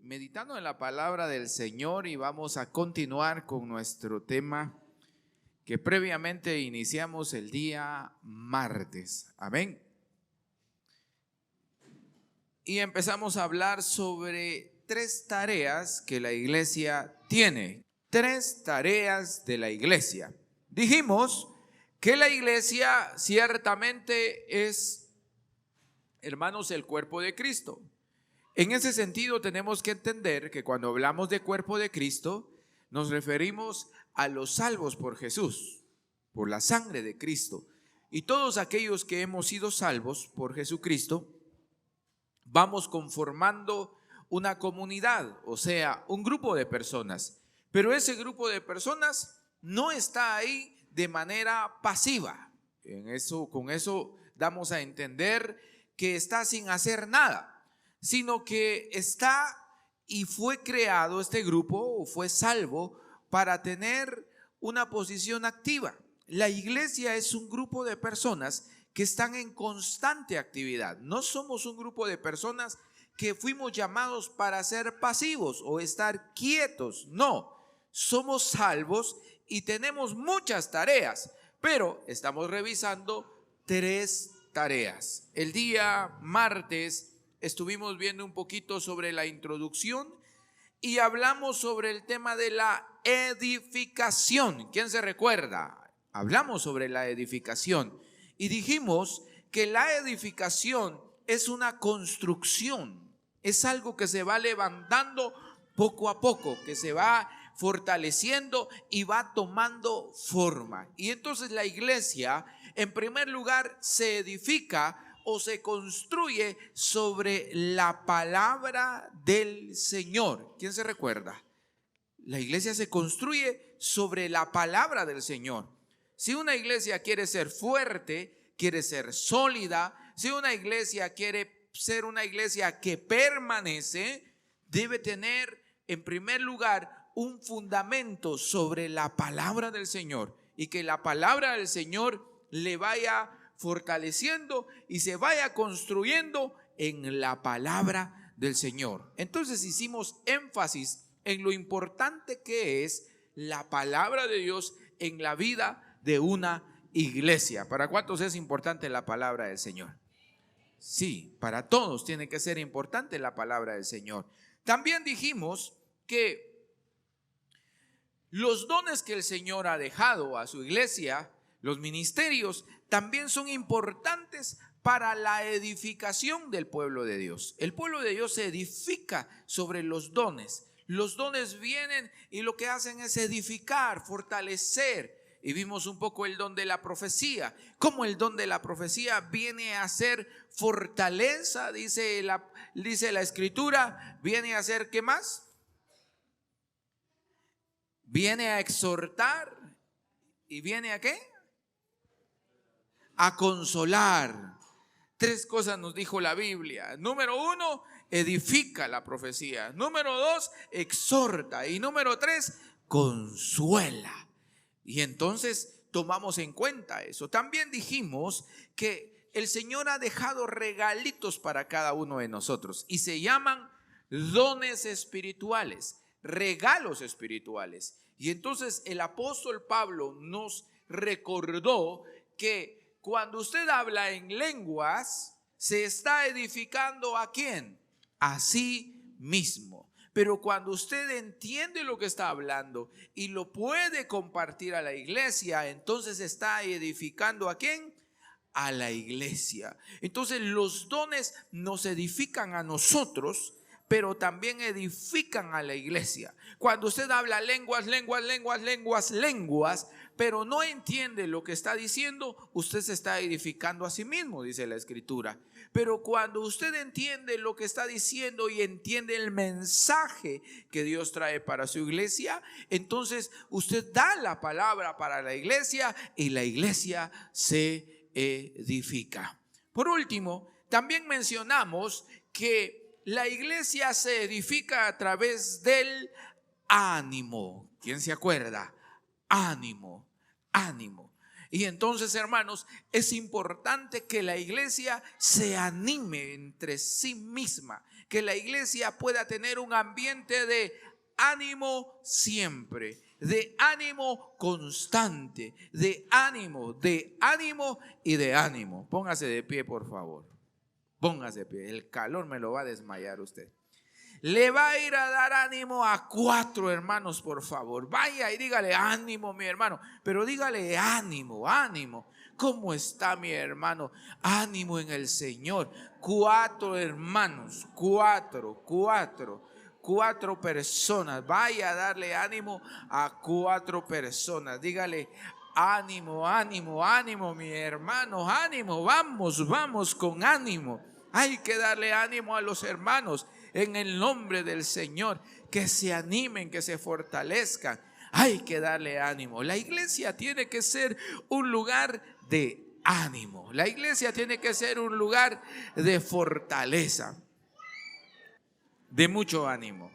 meditando en la palabra del Señor y vamos a continuar con nuestro tema que previamente iniciamos el día martes. Amén. Y empezamos a hablar sobre 3 tareas que la iglesia tiene. 3 tareas de la iglesia. Dijimos que la iglesia ciertamente es, hermanos, el cuerpo de Cristo. En ese sentido tenemos que entender que cuando hablamos de cuerpo de Cristo, nos referimos a los salvos por Jesús, por la sangre de Cristo. Y todos aquellos que hemos sido salvos por Jesucristo, vamos conformando una comunidad, o sea, un grupo de personas. Pero ese grupo de personas no está ahí de manera pasiva. Con eso damos a entender que está sin hacer nada, sino que está y fue creado este grupo, o fue salvo, para tener una posición activa. La iglesia es un grupo de personas que están en constante actividad. No somos un grupo de personas que fuimos llamados para ser pasivos o estar quietos. No, somos salvos y tenemos muchas tareas, pero estamos revisando 3 tareas. El día martes estuvimos viendo un poquito sobre la introducción y hablamos sobre el tema de la edificación. ¿Quién se recuerda? Hablamos sobre la edificación y dijimos que la edificación es una construcción, es algo que se va levantando poco a poco, que se va fortaleciendo y va tomando forma. Y entonces la iglesia, en primer lugar, se edifica o se construye sobre la palabra del Señor. ¿Quién se recuerda? La iglesia se construye sobre la palabra del Señor. Si una iglesia quiere ser fuerte, quiere ser sólida, si una iglesia quiere ser una iglesia que permanece, debe tener en primer lugar un fundamento sobre la palabra del Señor, y que la palabra del Señor le vaya fortaleciendo y se vaya construyendo en la palabra del Señor. Entonces hicimos énfasis en lo importante que es la palabra de Dios en la vida de una iglesia. ¿Para cuántos es importante la palabra del Señor? Sí, para todos tiene que ser importante la palabra del Señor. También dijimos que los dones que el Señor ha dejado a su iglesia, los ministerios, también son importantes para la edificación del pueblo de Dios. El pueblo de Dios se edifica sobre los dones. Los dones vienen y lo que hacen es edificar, fortalecer. Y vimos un poco el don de la profecía, cómo el don de la profecía viene a ser fortaleza, dice la Escritura, viene a ser, ¿qué más? Viene a exhortar y viene a ¿qué? A consolar. 3 cosas nos dijo la Biblia. Número 1, edifica la profecía. Número 2, exhorta. Y número 3, consuela. Y entonces tomamos en cuenta eso. También dijimos que el Señor ha dejado regalitos para cada uno de nosotros y se llaman dones espirituales, regalos espirituales. Y entonces el apóstol Pablo nos recordó que cuando usted habla en lenguas, se está edificando ¿a quién? A sí mismo. Pero cuando usted entiende lo que está hablando y lo puede compartir a la iglesia, entonces está edificando ¿a quién? A la iglesia. Entonces los dones nos edifican a nosotros, pero también edifican a la iglesia. Cuando usted habla lenguas, pero no entiende lo que está diciendo, usted se está edificando a sí mismo, dice la Escritura. Pero cuando usted entiende lo que está diciendo y entiende el mensaje que Dios trae para su iglesia, entonces usted da la palabra para la iglesia y la iglesia se edifica. Por último, también mencionamos que la iglesia se edifica a través del ánimo. ¿Quién se acuerda? Ánimo. Y entonces, hermanos, es importante que la iglesia se anime entre sí misma, que la iglesia pueda tener un ambiente de ánimo siempre, de ánimo constante, de ánimo y de ánimo. Póngase de pie, por favor. Póngase de pie. El calor me lo va a desmayar usted. Le va a ir a dar ánimo a 4 hermanos, por favor. Vaya y dígale ánimo, mi hermano. Pero dígale ánimo, ánimo. ¿Cómo está mi hermano? Ánimo en el Señor. 4 hermanos, 4 personas. Vaya a darle ánimo a 4 personas. Dígale ánimo, ánimo, ánimo, mi hermano. Ánimo, vamos con ánimo. Hay que darle ánimo a los hermanos en el nombre del Señor. Que se animen, que se fortalezcan. Hay que darle ánimo. La iglesia tiene que ser un lugar de ánimo. La iglesia tiene que ser un lugar de fortaleza, de mucho ánimo.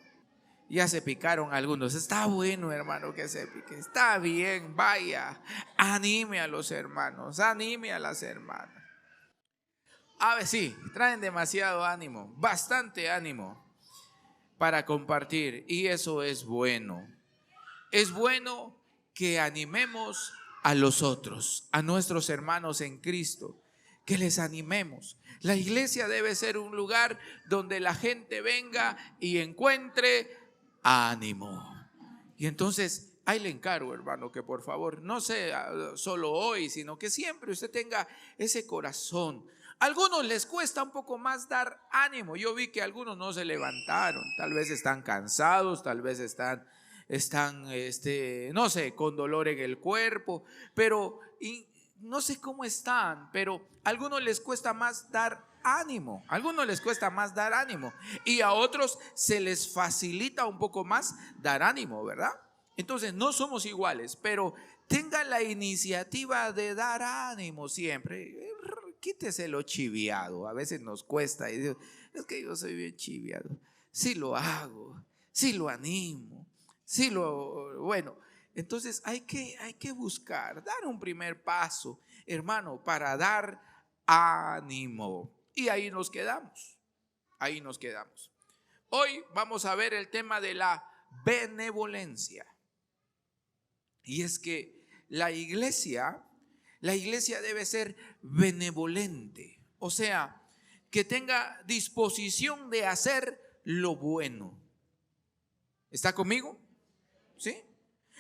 Ya se picaron algunos. Está bueno, hermano, que se pique. Está bien, vaya. Anime a los hermanos, anime a las hermanas. A ver, sí, traen demasiado ánimo, bastante ánimo para compartir, y eso es bueno. Es bueno que animemos a los otros, a nuestros hermanos en Cristo, que les animemos. La iglesia debe ser un lugar donde la gente venga y encuentre ánimo. Y entonces, ahí le encargo, hermano, que por favor, no sea solo hoy, sino que siempre usted tenga ese corazón. A algunos les cuesta un poco más dar ánimo. Yo vi que algunos no se levantaron. Tal vez están cansados, tal vez están no sé, con dolor en el cuerpo, pero no sé cómo están, pero a algunos les cuesta más dar ánimo. A algunos les cuesta más dar ánimo y a otros se les facilita un poco más dar ánimo, ¿verdad? Entonces no somos iguales, pero tenga la iniciativa de dar ánimo siempre. Quítese lo chiviado. A veces nos cuesta y digo, es que yo soy bien chiviado. Sí lo hago, sí lo animo, sí lo... Bueno, entonces hay que buscar, dar un primer paso, hermano, para dar ánimo. Y ahí nos quedamos, ahí nos quedamos. Hoy vamos a ver el tema de la benevolencia. Y es que la iglesia debe ser benevolente, o sea, que tenga disposición de hacer lo bueno. ¿Está conmigo? ¿Sí?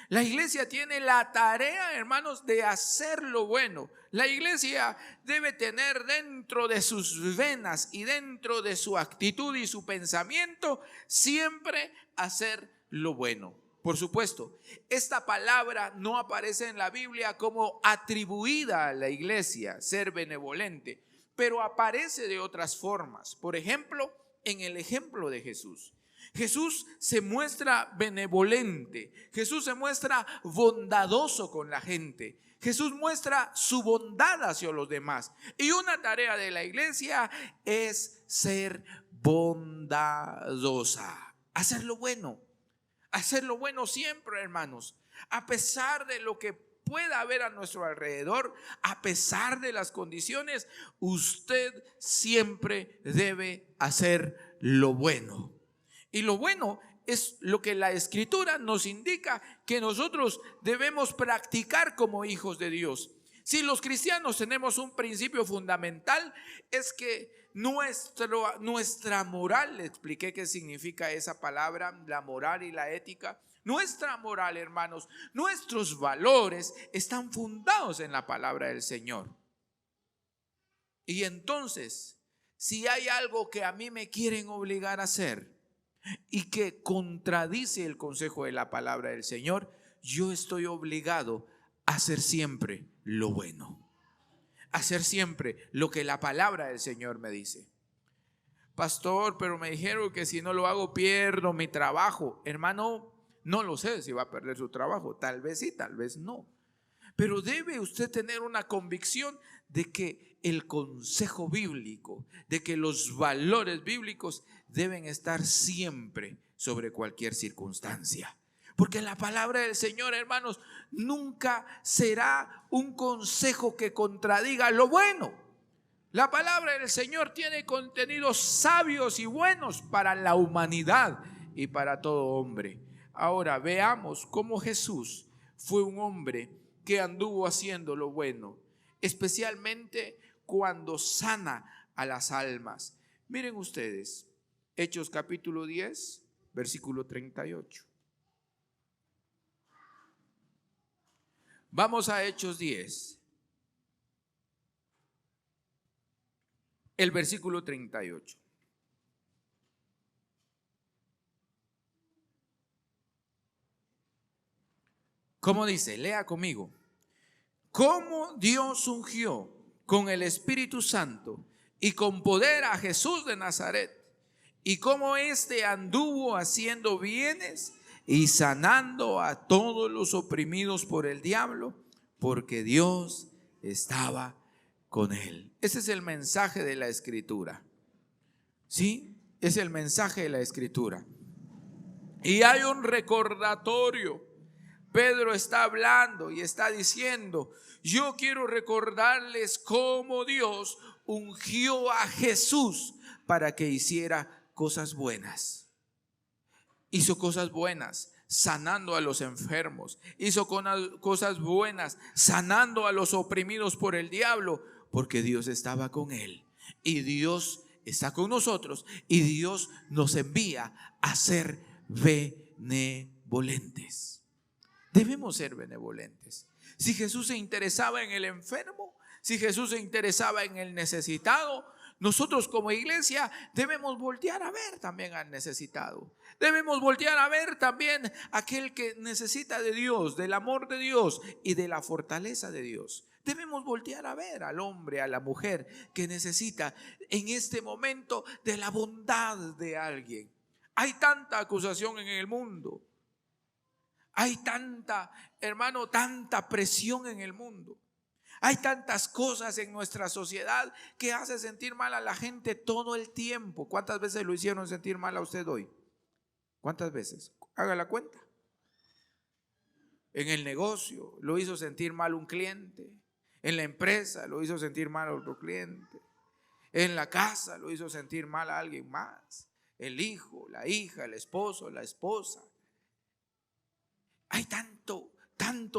La iglesia tiene la tarea, hermanos, de hacer lo bueno. La iglesia debe tener dentro de sus venas y dentro de su actitud y su pensamiento siempre hacer lo bueno. Por supuesto, esta palabra no aparece en la Biblia como atribuida a la iglesia, ser benevolente, pero aparece de otras formas. Por ejemplo, en el ejemplo de Jesús. Jesús se muestra benevolente, Jesús se muestra bondadoso con la gente, Jesús muestra su bondad hacia los demás. Y una tarea de la iglesia es ser bondadosa, hacer lo bueno siempre, hermanos, a pesar de lo que pueda haber a nuestro alrededor, a pesar de las condiciones, usted siempre debe hacer lo bueno. Y lo bueno es lo que la Escritura nos indica que nosotros debemos practicar como hijos de Dios. Si los cristianos tenemos un principio fundamental, es que nuestra moral, le expliqué qué significa esa palabra, la moral y la ética. Nuestra moral, hermanos, nuestros valores están fundados en la palabra del Señor. Y entonces, si hay algo que a mí me quieren obligar a hacer y que contradice el consejo de la palabra del Señor, yo estoy obligado a hacer siempre lo bueno, hacer siempre lo que la palabra del Señor me dice. Pastor, pero me dijeron que si no lo hago pierdo mi trabajo. Hermano, no lo sé si va a perder su trabajo, tal vez sí, tal vez no. Pero debe usted tener una convicción de que el consejo bíblico, de que los valores bíblicos deben estar siempre sobre cualquier circunstancia. Porque la palabra del Señor, hermanos, nunca será un consejo que contradiga lo bueno. La palabra del Señor tiene contenidos sabios y buenos para la humanidad y para todo hombre. Ahora veamos cómo Jesús fue un hombre que anduvo haciendo lo bueno, especialmente cuando sana a las almas. Miren ustedes, Hechos capítulo 10, versículo 38. Vamos a Hechos 10. El versículo 38. ¿Cómo dice? Lea conmigo. Cómo Dios ungió con el Espíritu Santo y con poder a Jesús de Nazaret, y cómo éste anduvo haciendo bienes y sanando a todos los oprimidos por el diablo, porque Dios estaba con él. Ese es el mensaje de la Escritura. ¿Sí? Es el mensaje de la Escritura. Y hay un recordatorio. Pedro está hablando y está diciendo: yo quiero recordarles cómo Dios ungió a Jesús para que hiciera cosas buenas. Hizo cosas buenas sanando a los enfermos. Hizo cosas buenas sanando a los oprimidos por el diablo, porque Dios estaba con él. Y Dios está con nosotros. Y Dios nos envía a ser benevolentes. Debemos ser benevolentes. Si Jesús se interesaba en el enfermo, si Jesús se interesaba en el necesitado, nosotros como iglesia debemos voltear a ver también al necesitado. Debemos voltear a ver también a aquel que necesita de Dios, del amor de Dios y de la fortaleza de Dios. Debemos voltear a ver al hombre, a la mujer que necesita en este momento de la bondad de alguien. Hay tanta acusación en el mundo. Hay tanta, hermano, tanta presión en el mundo. Hay tantas cosas en nuestra sociedad que hace sentir mal a la gente todo el tiempo. ¿Cuántas veces lo hicieron sentir mal a usted hoy? ¿Cuántas veces? Haga la cuenta. En el negocio lo hizo sentir mal un cliente. En la empresa lo hizo sentir mal a otro cliente. En la casa lo hizo sentir mal a alguien más. El hijo, la hija, el esposo, la esposa. Hay tanto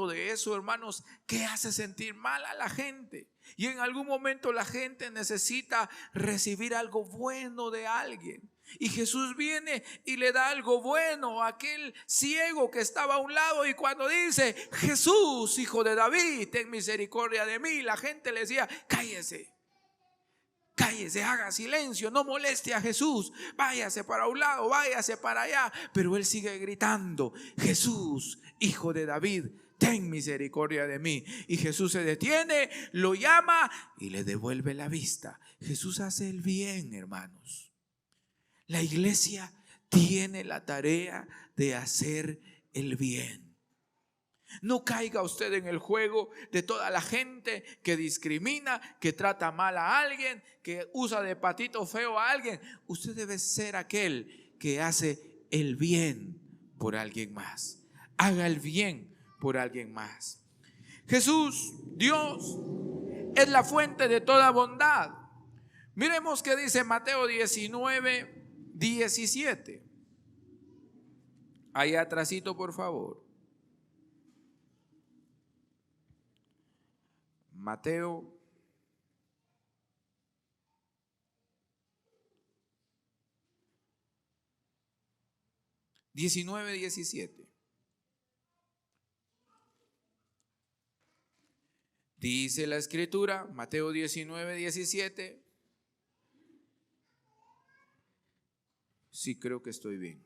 de eso, hermanos, que hace sentir mal a la gente. Y en algún momento la gente necesita recibir algo bueno de alguien. Y Jesús viene y le da algo bueno a aquel ciego que estaba a un lado. Y cuando dice: Jesús, hijo de David, ten misericordia de mí, la gente le decía: cállese. Cállese, haga silencio, no moleste a Jesús, váyase para un lado, váyase para allá. Pero él sigue gritando: Jesús, hijo de David, ten misericordia de mí. Y Jesús se detiene, lo llama y le devuelve la vista. Jesús hace el bien, hermanos. La iglesia tiene la tarea de hacer el bien. No caiga usted en el juego de toda la gente que discrimina, que trata mal a alguien, que usa de patito feo a alguien. Usted debe ser aquel que hace el bien por alguien más. Haga el bien por alguien más. Jesús, Dios, es la fuente de toda bondad. Miremos qué dice Mateo 19, 17. Ahí atrásito, por favor. Mateo 19, 17. Dice la Escritura, Mateo 19, 17. Sí, creo que estoy bien.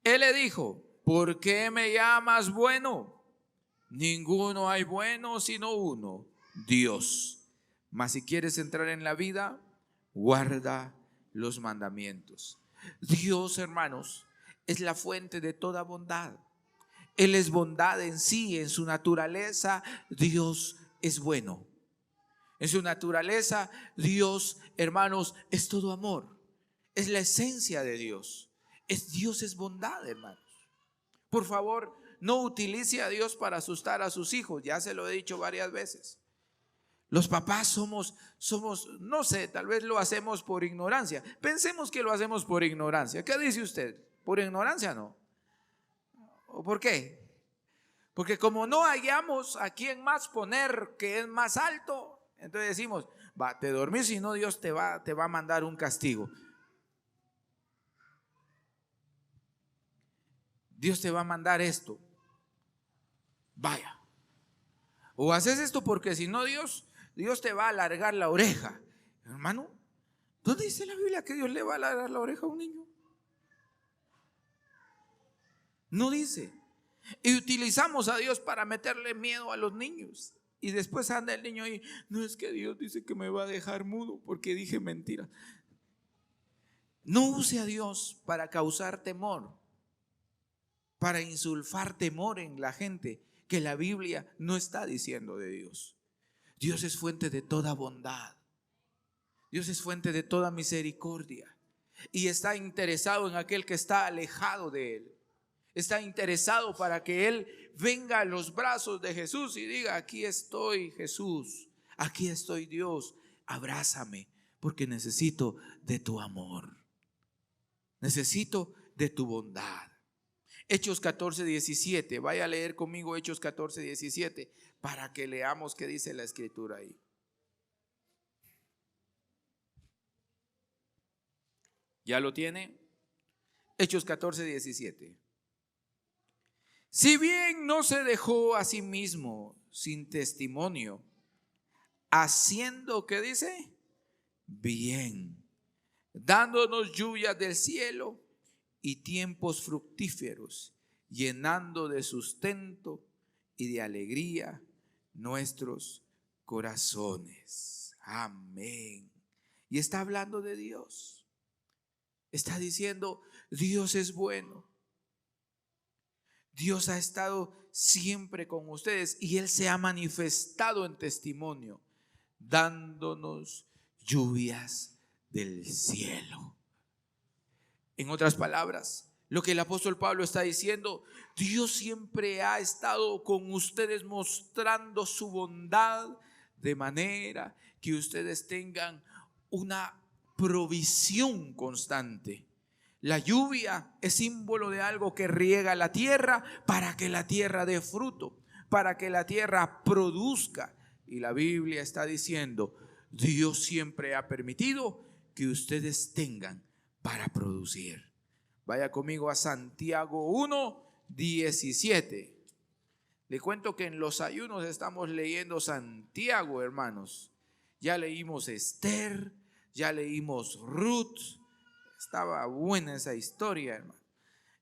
Él le dijo: ¿por qué me llamas bueno? Ninguno hay bueno sino uno, Dios. Mas si quieres entrar en la vida, guarda los mandamientos. Dios, hermanos, es la fuente de toda bondad. Él es bondad en sí, en su naturaleza. Dios es bueno. En su naturaleza, Dios, hermanos, es todo amor. Es la esencia de Dios. Dios es bondad, hermanos. Por favor, no utilice a Dios para asustar a sus hijos. Ya se lo he dicho varias veces. Los papás somos, no sé, tal vez lo hacemos por ignorancia. Pensemos que lo hacemos por ignorancia. ¿Qué dice usted? ¿Por ignorancia no? ¿O por qué? Porque como no hallamos a quién más poner que es más alto, entonces decimos, va, te dormís, si no Dios te va a mandar un castigo. Dios te va a mandar esto. Vaya. O haces esto porque si no Dios te va a alargar la oreja. Hermano, ¿dónde dice la Biblia que Dios le va a alargar la oreja a un niño? No dice. Y utilizamos a Dios para meterle miedo a los niños. Y después anda el niño ahí, no, es que Dios dice que me va a dejar mudo porque dije mentira. No use a Dios para causar temor, para insulfar temor en la gente, que la Biblia no está diciendo de Dios. Dios es fuente de toda bondad. Dios es fuente de toda misericordia. Y está interesado en aquel que está alejado de Él. Está interesado para que Él venga a los brazos de Jesús y diga, aquí estoy Jesús, aquí estoy Dios, abrázame porque necesito de tu amor. Necesito de tu bondad. Hechos 14:17, vaya a leer conmigo Hechos 14:17 para que leamos qué dice la escritura ahí. ¿Ya lo tiene? Hechos 14:17. Si bien no se dejó a sí mismo sin testimonio, haciendo, ¿qué dice? Bien, dándonos lluvias del cielo y tiempos fructíferos, llenando de sustento y de alegría nuestros corazones. Amén. Y está hablando de Dios. Está diciendo, Dios es bueno. Dios ha estado siempre con ustedes y Él se ha manifestado en testimonio, dándonos lluvias del cielo. En otras palabras, lo que el apóstol Pablo está diciendo, Dios siempre ha estado con ustedes mostrando su bondad de manera que ustedes tengan una provisión constante. La lluvia es símbolo de algo que riega la tierra para que la tierra dé fruto, para que la tierra produzca. Y la Biblia está diciendo, Dios siempre ha permitido que ustedes tengan para producir. Vaya conmigo a Santiago 1:17. Le cuento que en los ayunos estamos leyendo Santiago, hermanos. Ya leímos Esther, ya leímos Ruth. Estaba buena esa historia, hermano.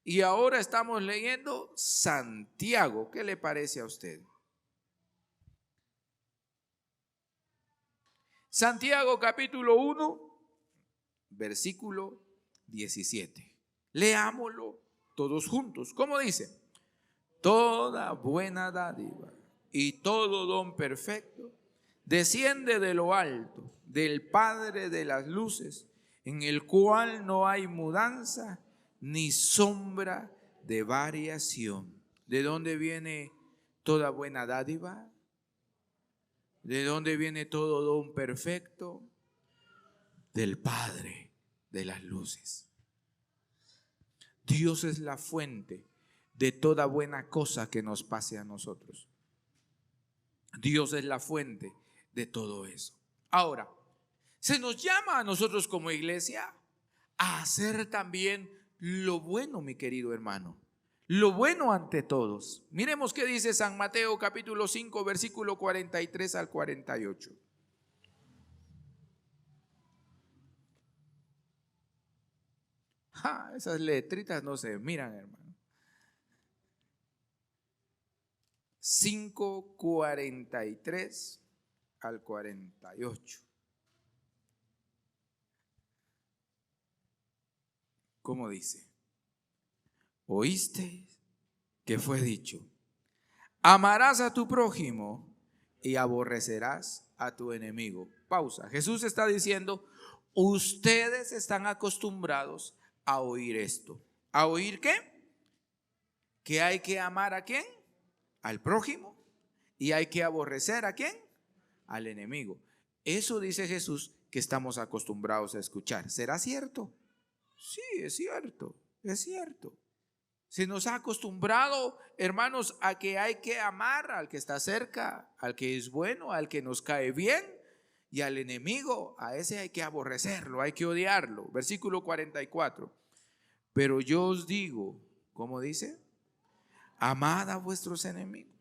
Y ahora estamos leyendo Santiago. ¿Qué le parece a usted? Santiago capítulo 1, versículo 17. Leámoslo todos juntos. ¿Cómo dice? Toda buena dádiva y todo don perfecto desciende de lo alto, del Padre de las luces, en el cual no hay mudanza ni sombra de variación. ¿De dónde viene toda buena dádiva? ¿De dónde viene todo don perfecto? Del Padre de las luces. Dios es la fuente de toda buena cosa que nos pase a nosotros. Dios es la fuente de todo eso. Ahora, se nos llama a nosotros como iglesia a hacer también lo bueno, mi querido hermano. Lo bueno ante todos. Miremos qué dice San Mateo capítulo 5, versículo 43 al 48. Esas letritas no se miran, hermano. 5:43 al 48. ¿Cómo dice? Oíste que fue dicho, amarás a tu prójimo y aborrecerás a tu enemigo. Pausa. Jesús está diciendo, ustedes están acostumbrados a oír esto. ¿A oír qué? Que hay que amar ¿a quién? Al prójimo. ¿Y hay que aborrecer a quién? al enemigo. Eso dice Jesús que estamos acostumbrados a escuchar. ¿Será cierto? Sí, es cierto, es cierto. Se nos ha acostumbrado, hermanos, a que hay que amar al que está cerca, al que es bueno, al que nos cae bien, y al enemigo, a ese hay que aborrecerlo, hay que odiarlo. Versículo 44. Pero yo os digo, ¿cómo dice? Amad a vuestros enemigos,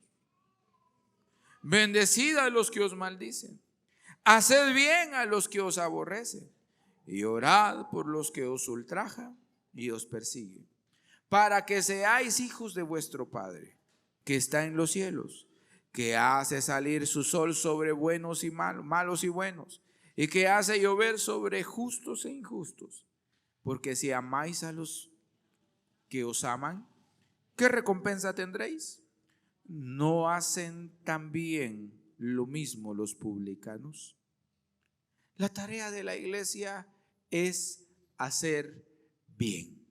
bendecid a los que os maldicen, haced bien a los que os aborrecen, y orad por los que os ultrajan y os persiguen, para que seáis hijos de vuestro Padre, que está en los cielos, que hace salir su sol sobre buenos y malos, malos y buenos, y que hace llover sobre justos e injustos. Porque si amáis a los que os aman, ¿qué recompensa tendréis? ¿No hacen también lo mismo los publicanos? La tarea de la iglesia es hacer bien.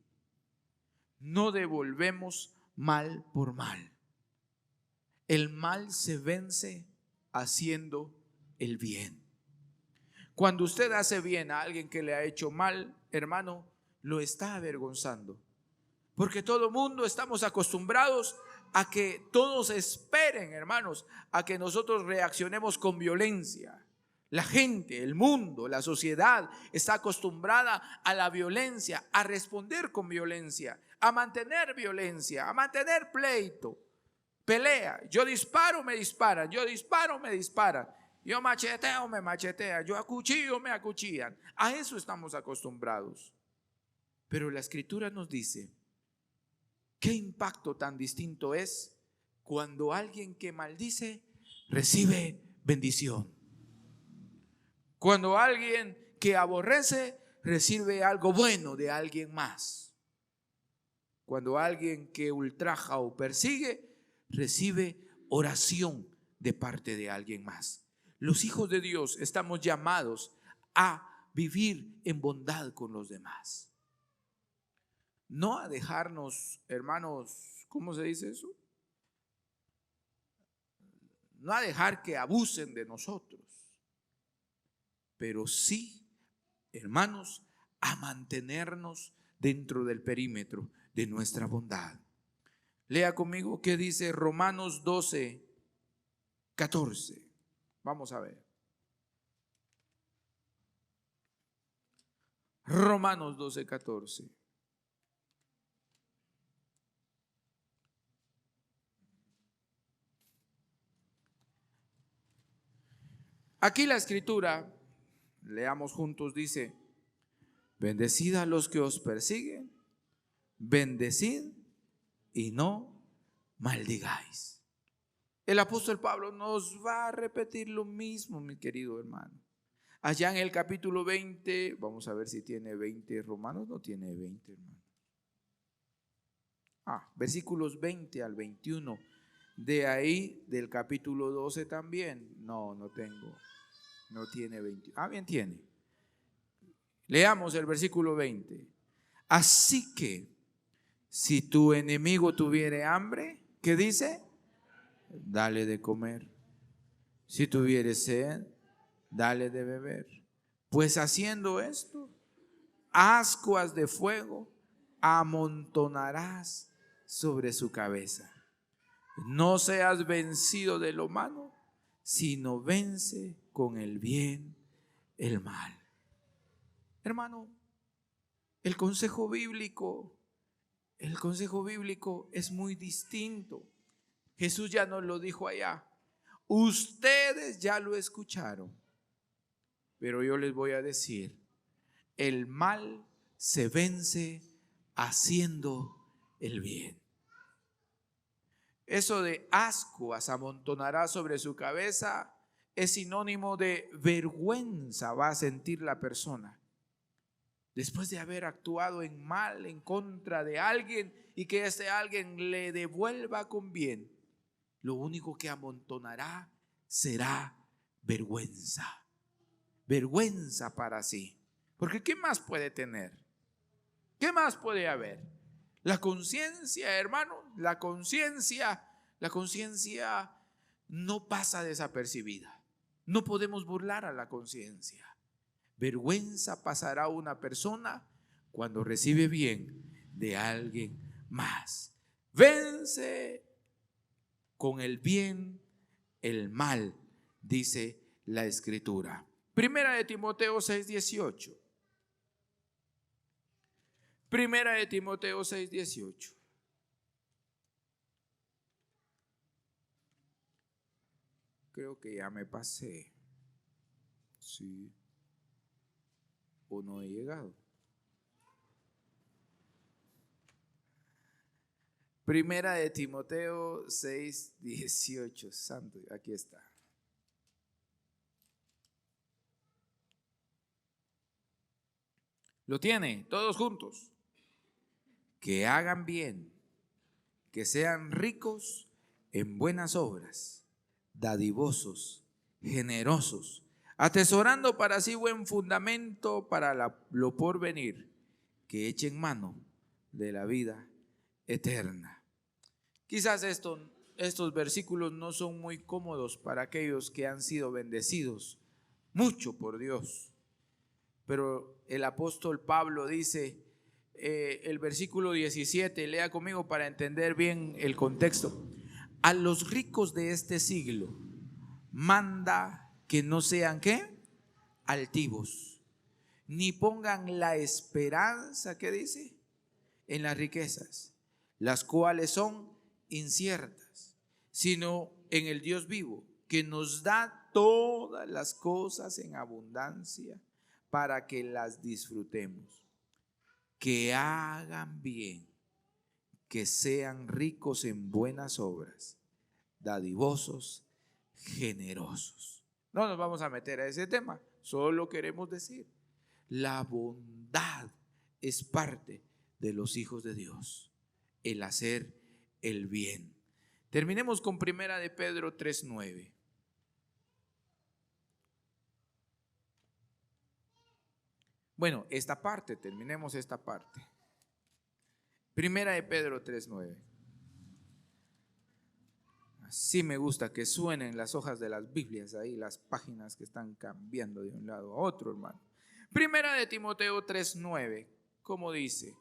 No devolvemos mal por mal. El mal se vence haciendo el bien. Cuando usted hace bien a alguien que le ha hecho mal, hermano, lo está avergonzando. Porque todo mundo estamos acostumbrados a que todos esperen, hermanos, a que nosotros reaccionemos con violencia. La gente, el mundo, la sociedad está acostumbrada a la violencia, a responder con violencia, a mantener violencia, a mantener pleito, pelea. Yo disparo, me disparan. Yo disparo, me disparan. Yo macheteo, me machetean. Yo acuchillo, me acuchillan. A eso estamos acostumbrados. Pero la Escritura nos dice, ¿qué impacto tan distinto es cuando alguien que maldice recibe bendición? Cuando alguien que aborrece recibe algo bueno de alguien más. Cuando alguien que ultraja o persigue recibe oración de parte de alguien más. Los hijos de Dios estamos llamados a vivir en bondad con los demás. No a dejarnos, hermanos, ¿cómo se dice eso? No a dejar que abusen de nosotros, pero sí, hermanos, a mantenernos dentro del perímetro de nuestra bondad. Lea conmigo qué dice Romanos 12, 14. Vamos a ver. Romanos 12, 14. Aquí la Escritura, leamos juntos, dice: bendecid a los que os persiguen, bendecid y no maldigáis. El apóstol Pablo nos va a repetir lo mismo, mi querido hermano. Allá en el capítulo 20, vamos a ver si tiene 20 Romanos, no tiene 20, hermano. Versículos 20 al 21. De ahí, del capítulo 12 también. No tengo. No tiene 20. Bien tiene. Leamos el versículo 20. Así que, si tu enemigo tuviere hambre, ¿qué dice? Dale de comer. Si tuviere sed, dale de beber. Pues haciendo esto, ascuas de fuego amontonarás sobre su cabeza. No seas vencido de lo malo, sino vence con el bien el mal. Hermano, el consejo bíblico es muy distinto. Jesús ya nos lo dijo allá. Ustedes ya lo escucharon, pero yo les voy a decir, el mal se vence haciendo el bien. Eso de ascuas amontonará sobre su cabeza es sinónimo de vergüenza va a sentir la persona después de haber actuado en mal en contra de alguien y que ese alguien le devuelva con bien. Lo único que amontonará será vergüenza. Vergüenza para sí. Porque ¿qué más puede tener? ¿Qué más puede haber? La conciencia, hermano, la conciencia no pasa desapercibida. No podemos burlar a la conciencia. Vergüenza pasará una persona cuando recibe bien de alguien más. Vence con el bien el mal, dice la Escritura. Primera de Timoteo 6:18. Primera de Timoteo 6:18. Creo que ya me pasé. Sí. ¿O no he llegado? Primera de Timoteo 6:18. Santo, aquí está. ¿Lo tiene? Todos juntos. Que hagan bien, que sean ricos en buenas obras, dadivosos, generosos, atesorando para sí buen fundamento para lo porvenir, que echen mano de la vida eterna. Quizás estos versículos no son muy cómodos para aquellos que han sido bendecidos mucho por Dios, pero el apóstol Pablo dice, el versículo 17, lea conmigo para entender bien el contexto. A los ricos de este siglo manda que no sean ¿qué? Altivos, ni pongan la esperanza, ¿qué dice? En las riquezas, las cuales son inciertas, sino en el Dios vivo, que nos da todas las cosas en abundancia para que las disfrutemos. Que hagan bien, que sean ricos en buenas obras, dadivosos, generosos. No nos vamos a meter a ese tema, solo queremos decir, la bondad es parte de los hijos de Dios, el hacer el bien. Terminemos con Primera de Pedro 3:9. Bueno, terminemos esta parte. Primera de Pedro 3:9. Así me gusta que suenen las hojas de las Biblias ahí, las páginas que están cambiando de un lado a otro, hermano. Primera de Timoteo 3:9, ¿cómo dice?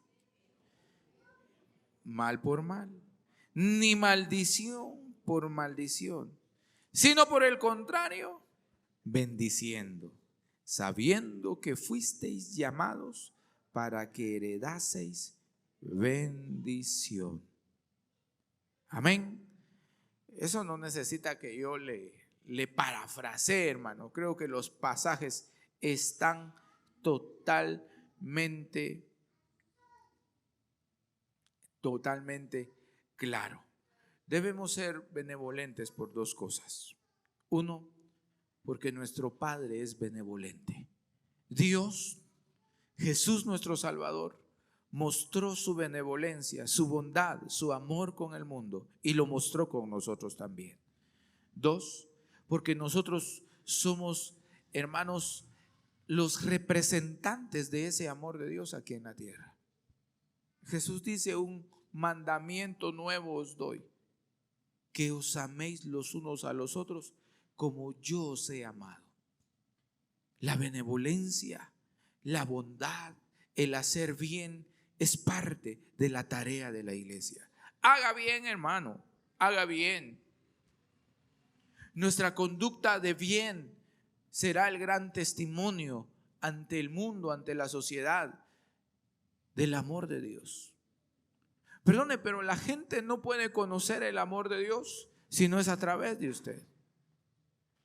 Mal por mal, ni maldición por maldición, sino por el contrario, bendiciendo, sabiendo que fuisteis llamados para que heredaseis bendición. Amén. Eso no necesita que yo le parafrasee, hermano. Creo que los pasajes están totalmente claros. Debemos ser benevolentes por dos cosas. Uno, porque nuestro Padre es benevolente. Dios, Jesús nuestro Salvador, mostró su benevolencia, su bondad, su amor con el mundo y lo mostró con nosotros también. Dos, porque nosotros somos, hermanos, los representantes de ese amor de Dios aquí en la tierra. Jesús dice, un mandamiento nuevo os doy, que os améis los unos a los otros como yo os he amado. La benevolencia, la bondad, el hacer bien es parte de la tarea de la iglesia. Haga bien, hermano, haga bien. Nuestra conducta de bien será el gran testimonio ante el mundo, ante la sociedad, del amor de Dios. Perdone, pero la gente no puede conocer el amor de Dios si no es a través de usted.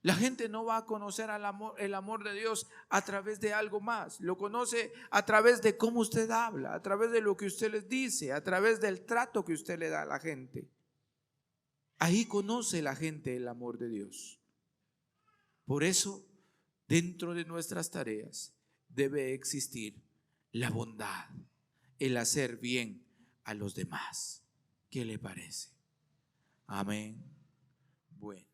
La gente no va a conocer el amor de Dios a través de algo más. Lo conoce a través de cómo usted habla, a través de lo que usted les dice, a través del trato que usted le da a la gente. Ahí conoce la gente el amor de Dios. Por eso, dentro de nuestras tareas debe existir la bondad, el hacer bien a los demás. ¿Qué le parece? Amén. Bueno.